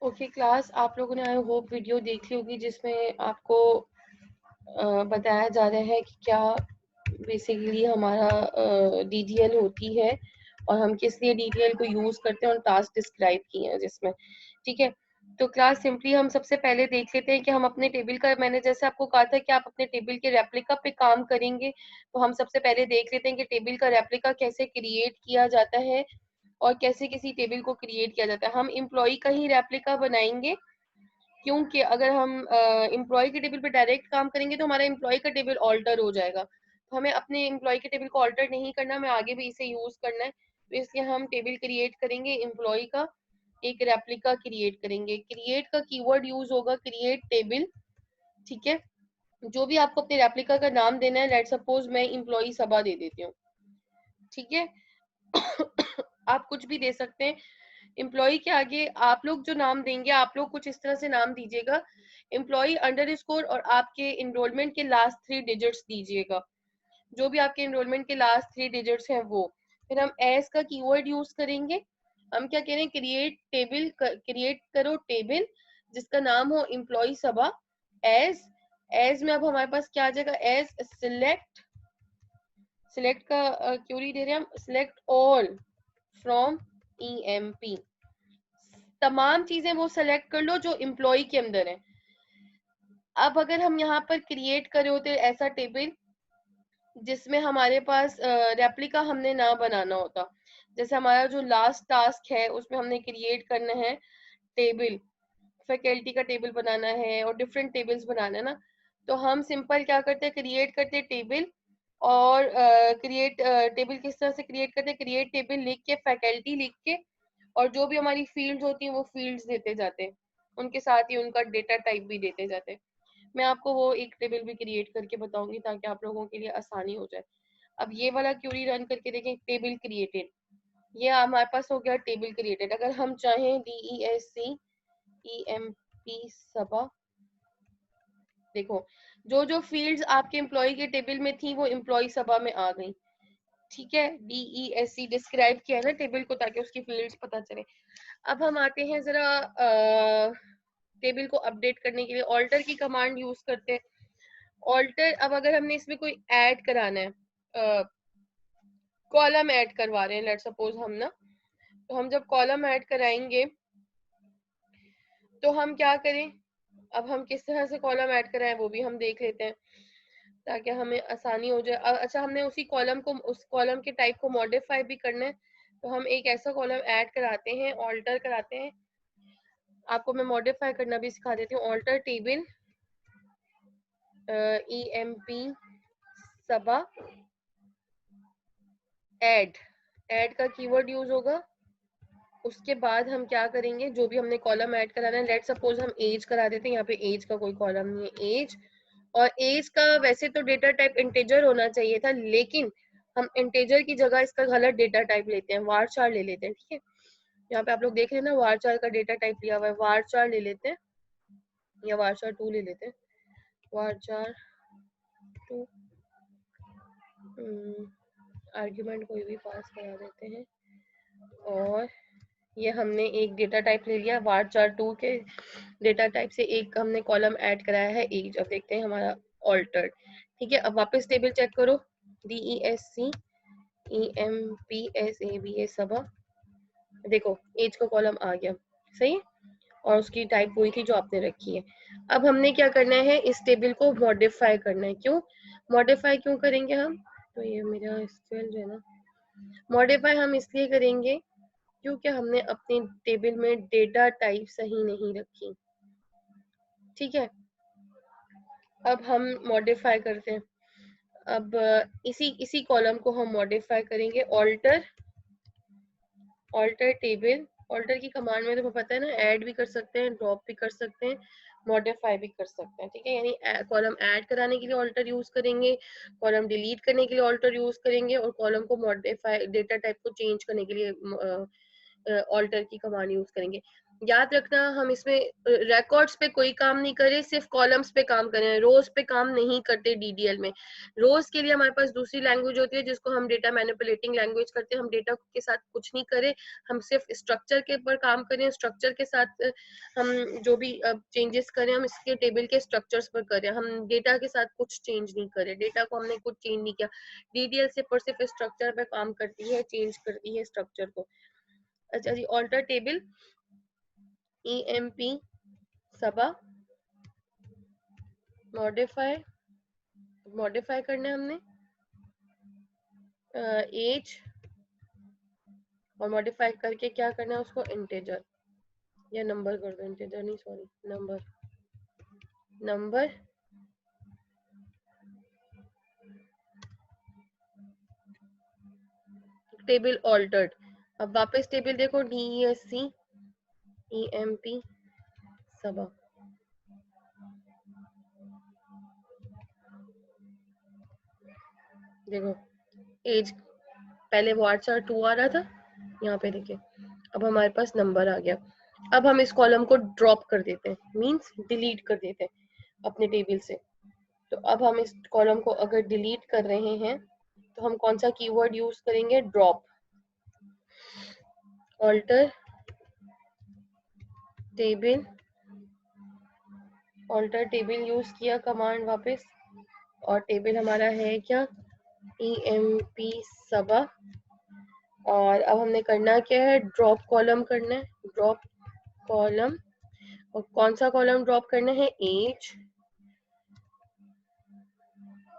Okay class, आप लोगों ने आई होप वीडियो देख ली होगी जिसमें आपको बताया जा रहा है कि क्या बेसिकली हमारा डीडीएल होती है और हम किस लिए डीडीएल को यूज करते हैं और टास्क डिस्क्राइब किए हैं जिसमें। ठीक है, तो क्लास सिंपली हम सबसे पहले देख लेते हैं कि हम अपने टेबल का, मैंने जैसे आपको कहा था कि आप अपने टेबल के रेप्लिका पे काम करेंगे, तो हम सबसे पहले देख लेते हैं कि टेबल का रेप्लिका कैसे क्रिएट किया जाता है और कैसे किसी टेबल को क्रिएट किया जाता है। हम एम्प्लॉय का ही रेप्लिका बनाएंगे, क्योंकि अगर हम एम्प्लॉय के टेबल पे डायरेक्ट काम करेंगे तो हमारा एम्प्लॉय का टेबल ऑल्टर हो जाएगा। तो हमें अपने एम्प्लॉय के टेबल को ऑल्टर नहीं करना, हमें आगे भी इसे यूज करना है। तो इसलिए हम टेबल क्रिएट करेंगे, एम्प्लॉय का एक रेप्लिका क्रिएट करेंगे। क्रिएट का कीवर्ड यूज होगा क्रिएट टेबल। ठीक है, जो भी आपको अपने रेप्लिका का नाम देना है, लेट सपोज मैं एम्प्लॉय सबा दे देती हूँ। ठीक है आप कुछ भी दे सकते हैं। एम्प्लॉय के आगे आप लोग जो नाम देंगे, आप लोग कुछ इस तरह से नाम दीजिएगा, एम्प्लॉय अंडरस्कोर और आपके इनरोलमेंट के लास्ट 3 डिजिट्स दीजिएगा, जो भी आपके इनरोलमेंट के लास्ट 3 डिजिट्स हैं वो। फिर हम एज का कीवर्ड यूज करेंगे। हम क्या कह रहे हैं, क्रिएट टेबल, क्रिएट करो टेबल जिसका नाम हो एम्प्लॉय सबा। एज, एज में अब हमारे पास क्या आ जाएगा, एज सिलेक्ट, सिलेक्ट का क्यूरी दे रहे हैं हम, सिलेक्ट ऑल फ्रॉम EMP। तमाम चीजें वो सेलेक्ट कर लो जो एम्प्लॉय के अंदर है। अब अगर हम यहाँ पर क्रिएट करे होते ऐसा टेबल जिसमें हमारे पास रेप्लिका हमने ना बनाना होता, जैसे हमारा जो लास्ट टास्क है उसमें हमने क्रिएट करना है टेबल, फैकल्टी का टेबल बनाना है और डिफरेंट टेबल्स बनाना है ना, तो हम सिंपल क्या करते हैं, क्रिएट करते हैं टेबल। और क्रिएट टेबल किस तरह से क्रिएट करते हैं, क्रिएट टेबल लिख के, फैकल्टी लिख के, और जो भी हमारी फील्ड्स होती हैं वो फील्ड्स देते जाते हैं, उनके साथ ही उनका डेटा टाइप भी देते जाते हैं। मैं आपको वो एक टेबल भी क्रिएट करके बताऊंगी ताकि आप लोगों के लिए आसानी हो जाए। अब ये वाला क्यूरी रन करके देखें, टेबल क्रिएटेड, ये हमारे पास हो गया टेबल क्रिएटेड। अगर हम चाहें DESC सबा, देखो जो जो फील्ड्स आपके एम्प्लॉय के टेबल में थी वो एम्प्लॉय सबा में आ गई। ठीक है, DESC डिस्क्राइब किया है ना टेबल को ताकि उसकी फील्ड्स पता चले। अब हम आते हैं जरा टेबल को अपडेट करने के लिए ऑल्टर की कमांड यूज करते हैं। ऑल्टर, अब अगर हमने इसमें कोई ऐड कराना है, कॉलम ऐड करवा रहे हैं लेट सपोज हम ना, तो हम जब कॉलम ऐड कराएंगे तो हम क्या करें, अब हम किस तरह से कॉलम ऐड कराएं वो भी हम देख लेते हैं ताकि हमें आसानी हो जाए। अच्छा, हमने उसी कॉलम को, उस कॉलम के टाइप को मॉडिफाई भी करना है, तो हम एक ऐसा कॉलम ऐड कराते हैं, ऑल्टर कराते हैं। आपको मैं मॉडिफाई करना भी सिखा देती हूँ। ऑल्टर टेबल EMP सबा ऐड, ऐड का कीवर्ड यूज होगा। उसके बाद हम क्या करेंगे, जो भी हमने कॉलम ऐड कराना है, लेट सपोज हम एज करा देते हैं, यहाँ पे एज का कोई कॉलम नहीं है, एज। और एज का वैसे तो डेटा टाइप इंटीजर होना चाहिए था, लेकिन हम इंटीजर की जगह इसका गलत डेटा टाइप लेते हैं, वारचार ले लेते हैं। ठीक है, यहाँ पे आप लोग देख रहे हैं ना, वारचार का डेटा टाइप लिया हुआ है, वारचार ले लेते हैं या वारचार 2 ले लेते हैं, वारचार 2। आर्ग्यूमेंट कोई भी पास करा देते हैं और ये हमने एक डेटा टाइप ले लिया, वारचार 2 के डेटा टाइप से एक हमने कॉलम ऐड कराया है एज। अब देखते हैं हमारा ऑल्टर्ड। ठीक है, अब वापस टेबल चेक करो, DESC EMPSABA सबा, देखो एज का कॉलम आ गया, सही, और उसकी टाइप वही थी जो आपने रखी है। अब हमने क्या करना है, इस टेबल को मॉडिफाई करना है। क्यों मॉडिफाई क्यों करेंगे हम, तो ये मेरा SQL जो है ना, मॉडिफाई हम इसलिए करेंगे क्योंकि हमने अपने टेबल में डेटा टाइप सही नहीं रखी। ठीक है, अब हम मॉडिफाई करते हैं। अब इसी कॉलम को हम मॉडिफाई करेंगे, ऑल्टर, ऑल्टर टेबल। ऑल्टर की कमांड में तुम्हें पता है ना, ऐड भी कर सकते हैं, ड्रॉप भी कर सकते हैं, मॉडिफाई भी कर सकते हैं। ठीक है, यानी कॉलम ऐड कराने के लिए ऑल्टर यूज करेंगे, कॉलम डिलीट करने के लिए ऑल्टर यूज करेंगे, और कॉलम को मॉडिफाई, डेटा टाइप को चेंज करने के लिए ऑल्टर की कमांड यूज करेंगे। याद रखना, हम इसमें रिकॉर्ड्स पे कोई काम नहीं करें, सिर्फ कॉलम्स पे काम करें, रोज पे काम नहीं करते डीडीएल में। रोज के लिए हमारे पास दूसरी लैंग्वेज होती है जिसको हम डेटा मैनिपुलेटिंग लैंग्वेज करते हैं। हम डेटा के साथ कुछ नहीं करें, हम सिर्फ स्ट्रक्चर के ऊपर काम करें, स्ट्रक्चर के साथ हम जो भी चेंजेस करें हम इसके टेबल के स्ट्रक्चर्स पर करें, हम डेटा के साथ कुछ चेंज नहीं करें, डेटा को हमने कुछ चेंज नहीं किया। डीडीएल सिर्फ स्ट्रक्चर पे काम करती है, चेंज करती है स्ट्रक्चर को। अच्छा जी, ऑल्टर टेबल EMP सबा मॉडिफाई करना है हमने एज, और मॉडिफाई करके क्या करना है उसको इंटीजर या नंबर कर दो, इंटीजर नहीं सॉरी नंबर टेबल ऑल्टर्ड। अब वापस टेबल देखो DESC EMP सबा, देखो एज पहले वो 842 आ रहा था, यहाँ पे देखिए अब हमारे पास नंबर आ गया। अब हम इस कॉलम को ड्रॉप कर देते हैं, मींस डिलीट कर देते हैं अपने टेबल से। तो अब हम इस कॉलम को अगर डिलीट कर रहे हैं तो हम कौन सा कीवर्ड यूज करेंगे, ड्रॉप। ऑल्टर टेबल यूज किया कमांड वापस, और टेबल हमारा है क्या, EMP सबा। और अब हमने करना क्या है, ड्रॉप कॉलम करना है, ड्रॉप कॉलम। और कौन सा कॉलम ड्रॉप करना है, एज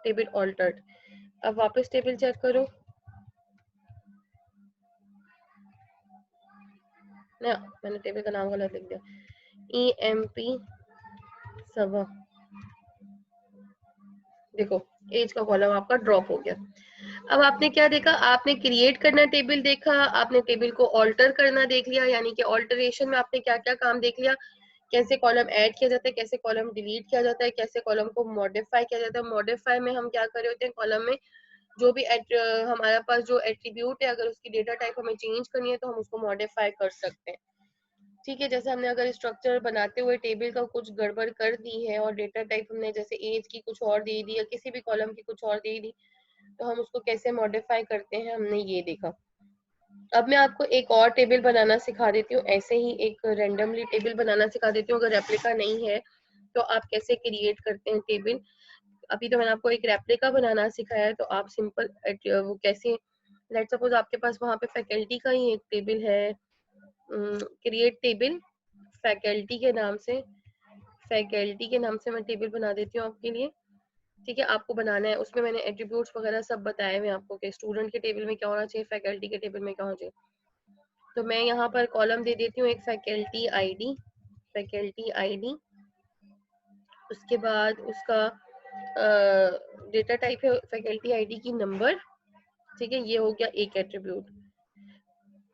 टेबल ऑल्टर्ड। अब वापस टेबल चेक करो ना, मैंने टेबल का नाम गलत लिख दिया, EMP सबा। देखो एज का कॉलम आपका ड्रॉप हो गया। अब आपने क्या देखा, आपने क्रिएट करना टेबल देखा, आपने टेबल को ऑल्टर करना देख लिया, यानी कि ऑल्टरेशन में आपने क्या क्या काम देख लिया, कैसे कॉलम ऐड किया जाता है, कैसे कॉलम डिलीट किया जाता है, कैसे कॉलम को मॉडिफाई किया जाता है। मॉडिफाई में हम क्या कर रहे होते हैं, कॉलम में जो भी हमारे पास जो एट्रीब्यूट है, अगर उसकी डेटा टाइप हमें चेंज करनी है तो हम उसको मॉडिफाई कर सकते हैं। ठीक है, जैसे हमने अगर स्ट्रक्चर बनाते हुए टेबल का कुछ गड़बड़ कर दी है और डेटा टाइप हमने जैसे एज की कुछ और दे दी या किसी भी कॉलम की कुछ और दे दी, तो हम उसको कैसे मॉडिफाई करते हैं हमने ये देखा। अब मैं आपको एक और टेबल बनाना सिखा देती हूँ, ऐसे ही एक रैंडमली टेबल बनाना सिखा देती हूँ। अगर रेप्लिका नहीं है तो आप कैसे क्रिएट करते हैं टेबल। अभी तो मैंने आपको एक रेप्लिका बनाना सिखाया है, तो आप सिंपल वो कैसे, लेट सपोज आपके पास वहां पे फैकल्टी का ही एक टेबल है, क्रिएट टेबल फैकल्टी के नाम से मैं टेबल बना देती हूँ आपके लिए। ठीक है, आपको बनाना है, उसमें मैंने एट्रीब्यूट्स वगैरह सब बताए हुए आपको कि स्टूडेंट के टेबल में क्या होना चाहिए, फैकल्टी के टेबल में क्या होना चाहिए। तो मैं यहाँ पर कॉलम दे देती हूँ एक फैकल्टी आईडी, उसके बाद उसका डेटा टाइप है फैकल्टी आईडी की नंबर। ठीक है, ये हो गया एक एट्रीब्यूट,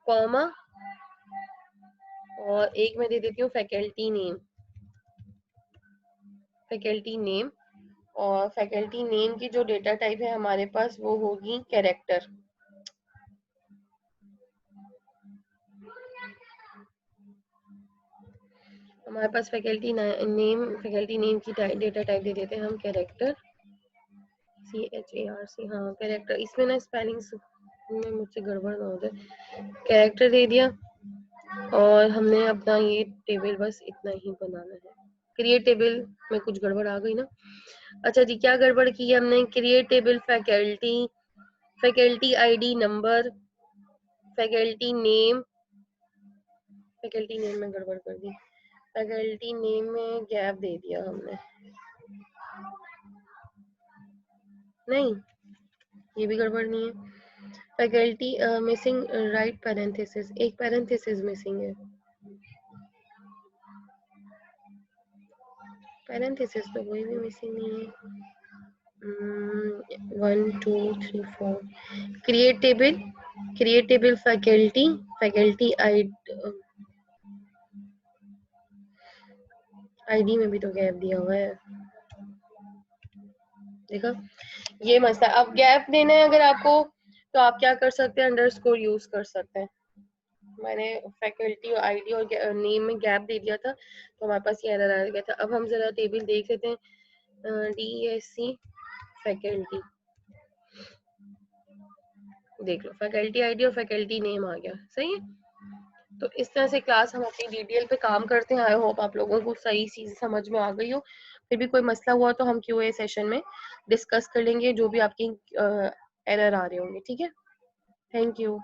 कॉमा, और एक मैं दे देती हूँ फैकल्टी नेम, और फैकल्टी नेम की जो डेटा टाइप है हमारे पास वो होगी कैरेक्टर। हमारे पास फैकल्टी नेम की डेटा टाइप दे देते हैं हम कैरेक्टर, CHARC। हाँ कैरेक्टर, इसमें ना स्पेलिंग में मुझसे गड़बड़ ना हो जाए। कैरेक्टर दे दिया, और हमने अपना ये टेबल बस इतना ही बनाना है। क्रिएट टेबल में कुछ गड़बड़ आ गई ना। अच्छा जी, क्या गड़बड़ की है हमने, create table faculty ID number, faculty name में गड़बड़ कर दी, फैकल्टी नेम में गैप दे दिया हमने, नहीं ये भी गड़बड़ नहीं है। फैकल्टी मिसिंग राइट पैरेंथेसिस, एक पैरेंथेसिस मिसिंग है, पैरेंथेसिस तो कोई भी मिसिंग नहीं है। 1 2 3 4 क्रिएट टेबल फैकल्टी आईडी में भी तो गैप दिया हुआ है, देखा, ये मसला। अब गैप देना है अगर आपको, तो आप क्या कर सकते हैं, अंडरस्कोर यूज कर सकते हैं। मैंने फैकल्टी आईडी और नेम में गैप दे दिया था, तो हमारे पास ये एरर आ गया था। अब हम जरा टेबल देख लेते हैं, DESC फैकल्टी, देख लो फैकल्टी आईडी और फैकल्टी नेम आ गया, सही है। तो इस तरह से क्लास हम अपनी DDL पे काम करते हैं। आई होप आप लोगों को सही चीज़ समझ में आ गई हो। फिर भी कोई मसला हुआ तो हम QA सेशन में डिस्कस कर लेंगे, जो भी आपकी एरर आ रहे होंगे, ठीक है। Thank you.